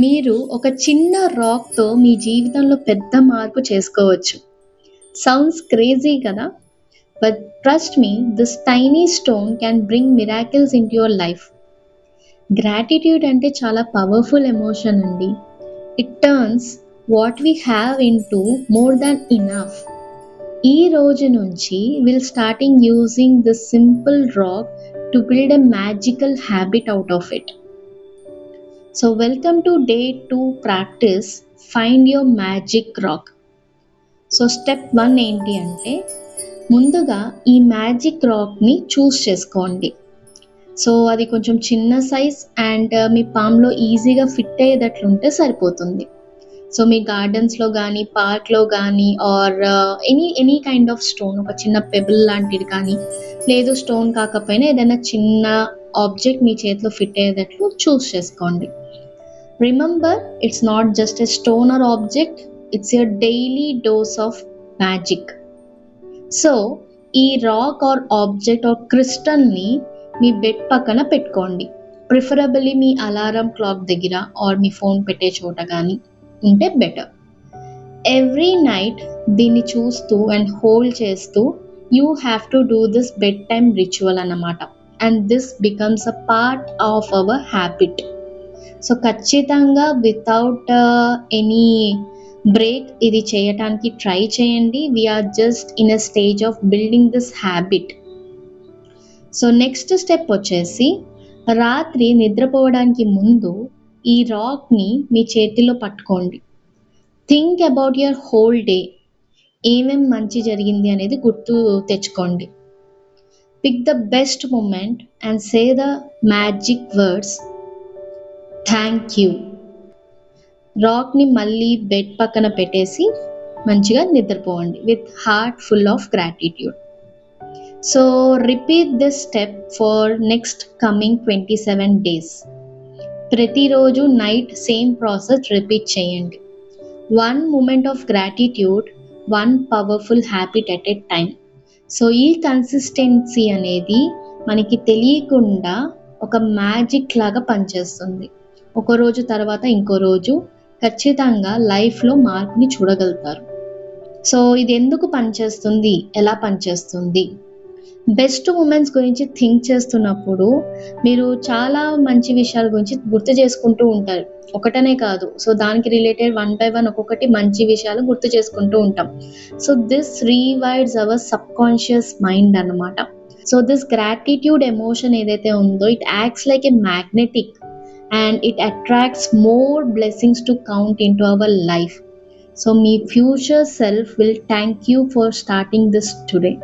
మీరు ఒక చిన్న రాక్‌తో మీ జీవితంలో పెద్ద మార్పు చేసుకోవచ్చు. సౌండ్స్ క్రేజీ కదా! But trust me this tiny stone can bring miracles into your life. Gratitude అంటే చాలా పవర్‌ఫుల్ ఎమోషన్ అండి. It turns what we have into more than enough. ఈ రోజు నుంచి starting using this simple rock to build a magical habit out of it. So welcome to day 2 practice find your magic rock. So step 1 ఏంటి అంటే ముందుగా ఈ magic రాక్ని చూస్ చేసుకోండి. So అది కొంచెం చిన్న సైజ్ అండ్ మీ పామ్లో ఈజీగా ఫిట్ అయ్యేటట్లుంటే సరిపోతుంది. సో మీ గార్డెన్స్లో కానీ పార్క్లో కానీ or any kind of stone, ఒక చిన్న పెబుల్ లాంటిది కానీ, లేదు స్టోన్ కాకపోయినా ఏదైనా చిన్న ఆబ్జెక్ట్ మీ చేతిలో ఫిట్ అయ్యేటట్లు చూస్ చేసుకోండి. Remember, it's not just a stone or object, it's your daily dose of magic. So ఈ రాక్ ఆర్ ఆబ్జెక్ట్ ఆర్ క్రిస్టల్ని మీ బెడ్ పక్కన పెట్టుకోండి. ప్రిఫరబుల్లీ మీ అలారం క్లాక్ దగ్గర ఆర్ మీ ఫోన్ పెట్టే చోట కానీ ఉంటే బెటర్. ఎవ్రీ నైట్ దీన్ని చూస్తూ అండ్ హోల్డ్ చేస్తూ you have to do this bed time ritual అన్నమాట. And this becomes a part of our habit. So ఖచ్చితంగా వితౌట్ ఎనీ బ్రేక్ ఇది చేయటానికి ట్రై చేయండి. We're just in a stage of building this habit. So next step వచ్చేసి రాత్రి నిద్రపోవడానికి ముందు ఈ రాక్ని మీ చేతిలో పట్టుకోండి. Think about your whole day. ఏమేం మంచి జరిగింది అనేది గుర్తు తెచ్చుకోండి. Pick the best moment and say the magic words thank you. రాక్ని మళ్ళీ బెడ్ పక్కన పెట్టేసి మంచిగా నిద్రపోవండి with heart full of gratitude. So repeat this step for next coming 27 days. ప్రతిరోజు నైట్ సేమ్ ప్రాసెస్ రిపీట్ చేయండి. 1 moment of gratitude, 1 powerful habit at a time. So ఈ consistency అనేది మనకి తెలియకుండా ఒక మ్యాజిక్ లాగా పనిచేస్తుంది. ఒక రోజు తర్వాత ఇంకో రోజు ఖచ్చితంగా లైఫ్లో మార్పుని చూడగలుగుతారు. సో ఇది ఎందుకు పనిచేస్తుంది, ఎలా పనిచేస్తుంది? బెస్ట్ మూమెంట్స్ గురించి థింక్ చేస్తున్నప్పుడు మీరు చాలా మంచి విషయాల గురించి గుర్తు చేసుకుంటూ ఉంటారు, ఒకటనే కాదు. సో దానికి రిలేటెడ్ 1 by 1 ఒక్కొక్కటి మంచి విషయాలు గుర్తు చేసుకుంటూ ఉంటాం. So this rewires our subconscious mind అన్నమాట. సో దిస్ గ్రాటిట్యూడ్ ఎమోషన్ ఏదైతే ఉందో it acts like a magnetic and it attracts more blessings to count into our life. So my future self will thank you for starting this today.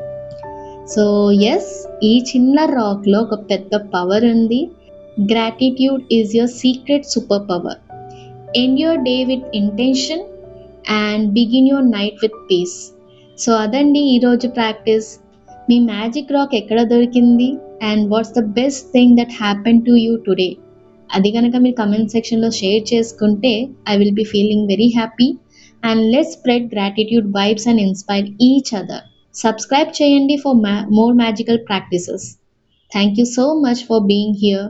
So yes, ee chinna rock lo oka pedda power undi. Gratitude is your secret superpower. End your day with intention and begin your night with peace. So adandi ee roju practice. Me magic rock ఎక్కడ దొరికింది and what's the best thing that happened to you today? అది కనుక మీరు comment సెక్షన్లో share చేసుకుంటే I will be feeling very happy. And let's spread gratitude vibes and inspire each other. Subscribe చేయండి for more magical practices. Thank you so much for being here.